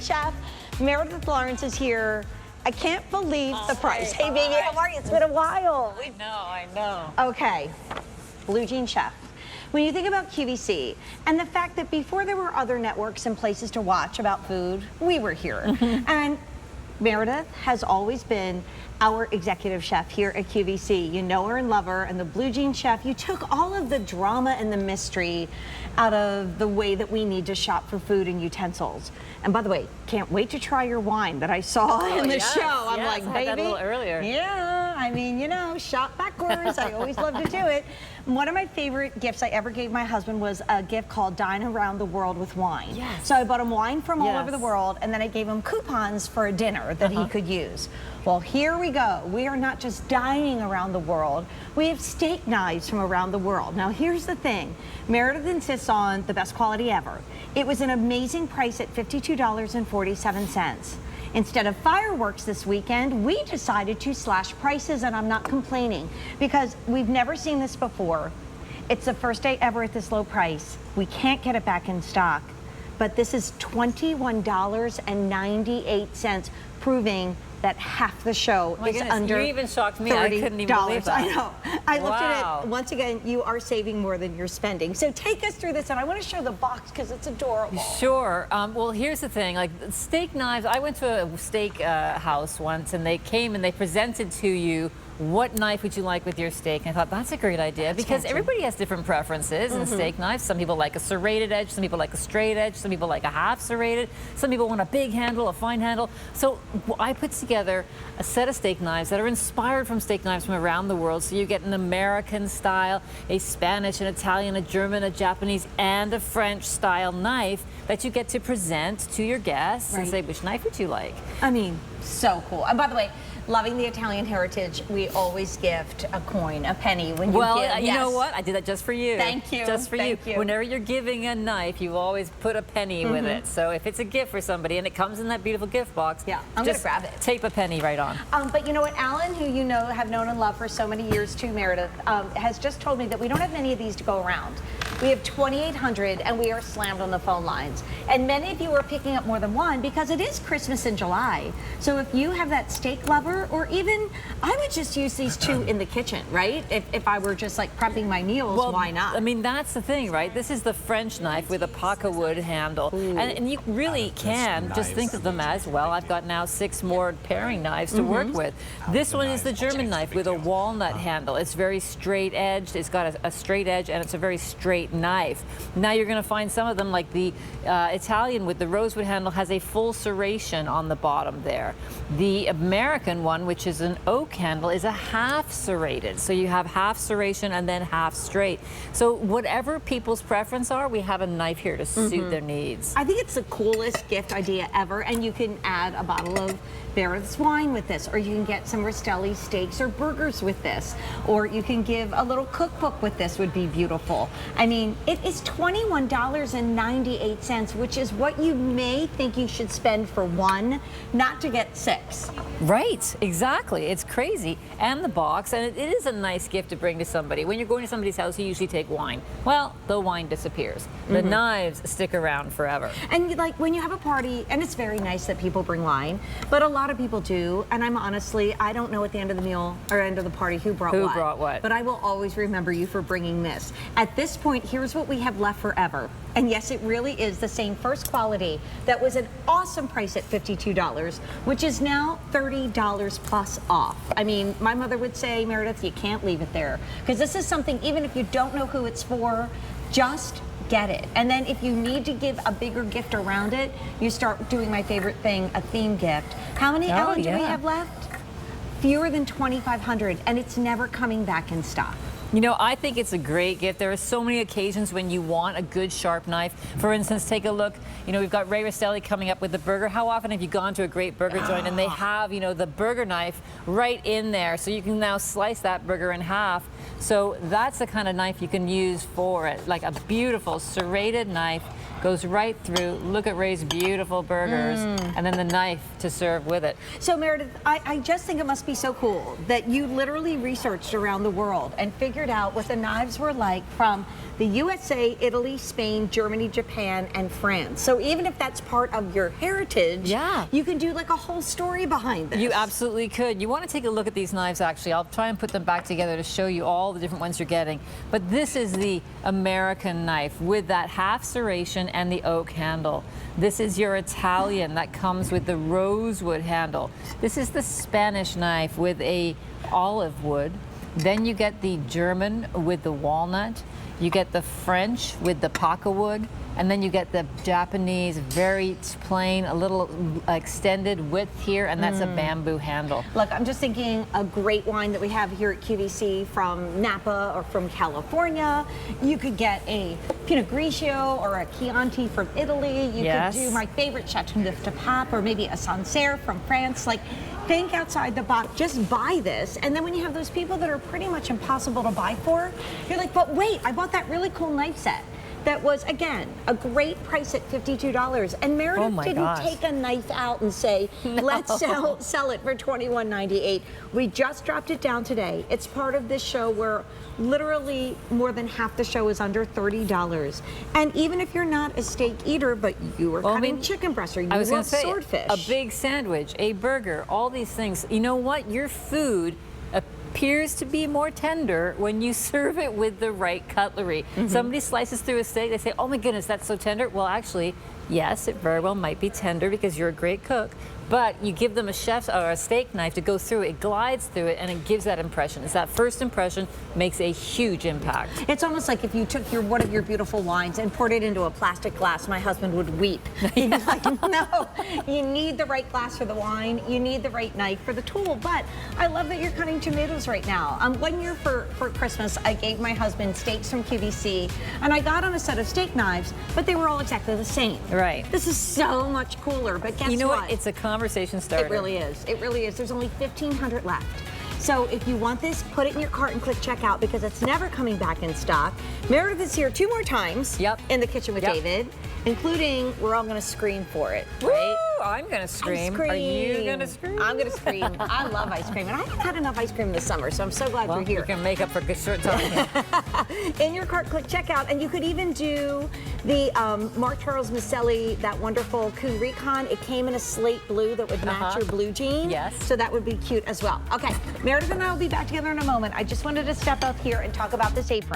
chef. Meredith Lawrence is here. I can't believe the price. Hey, baby, how are you? It's been a while. I know. Okay, Blue Jean Chef. When you think about QVC and the fact that before there were other networks and places to watch about food, we were here. And Meredith has always been our executive chef here at QVC. You know her and love her, and the Blue Jean Chef, you took all of the drama and the mystery out of the way that we need to shop for food and utensils. And by the way, can't wait to try your wine that I saw in the show. I'm like, I baby. had that a little earlier. Yeah, I mean, you know, shop backwards. I always love to do it. One of my favorite gifts I ever gave my husband was a gift called Dine Around the World with Wine. Yes. So I bought him wine from all over the world, and then I gave him coupons for a dinner that he could use. Well, here we go. We are not just dining around the world. We have steak knives from around the world. Now, here's the thing. Meredith insists on the best quality ever. It was an amazing price at $52.47. Instead of fireworks this weekend, we decided to slash prices, and I'm not complaining because we've never seen this before. It's the first day ever at this low price. We can't get it back in stock, but this is $21.98, proving that half the show is under You even shocked me. I couldn't even believe that. I know. I looked at it. Once again, you are saving more than you're spending. So take us through this, and I want to show the box because it's adorable. Sure. Well, here's the thing. Like steak knives, I went to a steak house once, and they came and they presented to you what knife would you like with your steak? And I thought, that's a great idea because everybody has different preferences in steak knives. Some people like a serrated edge, some people like a straight edge, some people like a half serrated, some people want a big handle, a fine handle. So I put together a set of steak knives that are inspired from steak knives from around the world. So you get an American style, a Spanish, an Italian, a German, a Japanese, and a French style knife that you get to present to your guests and say, which knife would you like? I mean, so cool. And by the way, loving the Italian heritage, we always gift a coin, a penny when you give. Well, you know what? I did that just for you. Thank you. Just for you. Whenever you're giving a knife, you always put a penny with it. So if it's a gift for somebody and it comes in that beautiful gift box, I'm going to grab it. Tape a penny right on. But you know what? Alan, who you know have known and loved for so many years too, Meredith, has just told me that we don't have many of these to go around. We have 2,800 and we are slammed on the phone lines. And many of you are picking up more than one because it is Christmas in July. So if you have that steak lover, or even, I would just use these two in the kitchen, right? If I were just like prepping my meals, why not? I mean, that's the thing, right? This is the French knife with a paca wood handle. And you really can just think of them as, well, I've got now 6 more paring knives to work with. This one is the German knife with a walnut handle. It's very straight edged. It's got a straight edge and it's a very straight knife. Now you're going to find some of them, like the Italian with the rosewood handle, has a full serration on the bottom there. The American one, which is an oak handle, is a half serrated. So you have half serration and then half straight. So whatever people's preference are, we have a knife here to suit their needs. I think it's the coolest gift idea ever, and you can add a bottle of Meredith's wine with this, or you can get some Rastelli steaks or burgers with this, or you can give a little cookbook with this. Would be beautiful. I mean, it is $21.98, which is what you may think you should spend for one, not to get 6. Right, exactly. It's crazy. And the box, and it is a nice gift to bring to somebody. When you're going to somebody's house, you usually take wine. Well, the wine disappears. The knives stick around forever. And like when you have a party, and it's very nice that people bring wine, but a lot of people do, and I'm honestly, I don't know at the end of the meal or end of the party who brought what. But I will always remember you for bringing this. At this point, here's what we have left forever. And yes, it really is the same first quality that was an awesome price at $52, which is now $30 plus off. I mean, my mother would say, Meredith, you can't leave it there. Because this is something, even if you don't know who it's for, just get it. And then if you need to give a bigger gift around it, you start doing my favorite thing, a theme gift. How many Ellen, do we have left? Fewer than 2,500, and it's never coming back in stock. You know, I think it's a great gift. There are so many occasions when you want a good sharp knife. For instance, take a look. You know, we've got Ray Rastelli coming up with the burger. How often have you gone to a great burger joint and they have, you know, the burger knife right in there, so you can now slice that burger in half. So that's the kind of knife you can use for it, like a beautiful serrated knife. goes right through. Look at Ray's beautiful burgers, and then the knife to serve with it. So Meredith, I just think it must be so cool that you literally researched around the world and figured out what the knives were like from the USA, Italy, Spain, Germany, Japan, and France. So even if that's part of your heritage, you can do like a whole story behind this. You absolutely could. You want to take a look at these knives, actually. I'll try and put them back together to show you all the different ones you're getting. But this is the American knife with that half serration and the oak handle. This is your Italian that comes with the rosewood handle. This is the Spanish knife with a olive wood. Then you get the German with the walnut. You get the French with the paca wood, and then you get the Japanese, very plain, a little extended width here, and that's a bamboo handle. Look, I'm just thinking a great wine that we have here at QVC from Napa or from California. You could get a Pinot Grigio or a Chianti from Italy. You could do my favorite Chateauneuf de Pape or maybe a Sancerre from France. Like, think outside the box, just buy this. And then when you have those people that are pretty much impossible to buy for, you're like, but wait, I bought that really cool knife set that was, again, a great price at $52. And Meredith didn't take a knife out and say, let's sell it for $21.98. We just dropped it down today. It's part of this show where literally more than half the show is under $30. And even if you're not a steak eater, but you were cutting chicken breast or you love swordfish. A big sandwich, a burger, all these things. You know what? Your food appears to be more tender when you serve it with the right cutlery. Somebody slices through a steak, they say, oh my goodness, that's so tender. Well, actually, yes, it very well might be tender because you're a great cook, but you give them a chef's or a steak knife to go through it, glides through it, and it gives that impression. It's that first impression makes a huge impact. It's almost like if you took one of your beautiful wines and poured it into a plastic glass, my husband would weep. He'd be like, no, you need the right glass for the wine, you need the right knife for the tool. But I love that you're cutting tomatoes right now. One year for Christmas, I gave my husband steaks from QVC, and I got on a set of steak knives, but they were all exactly the same. Right. This is so much cooler, but guess what? You know what? It's a conversation starter. It really is. It really is. There's only 1,500 left. So if you want this, put it in your cart and click checkout because it's never coming back in stock. Meredith is here 2 more times in the kitchen with David, including we're all going to scream for it, right? Woo, I'm going to scream. Are you going to scream? I'm going to scream. I love ice cream, and I haven't had enough ice cream this summer, so I'm so glad we're here. You can make up for good short time. In your cart, click checkout, and you could even do the Mark Charles Maselli, that wonderful Coup Recon. It came in a slate blue that would match your blue jean. Yes. So that would be cute as well. Okay, Meredith and I will be back together in a moment. I just wanted to step up here and talk about this apron.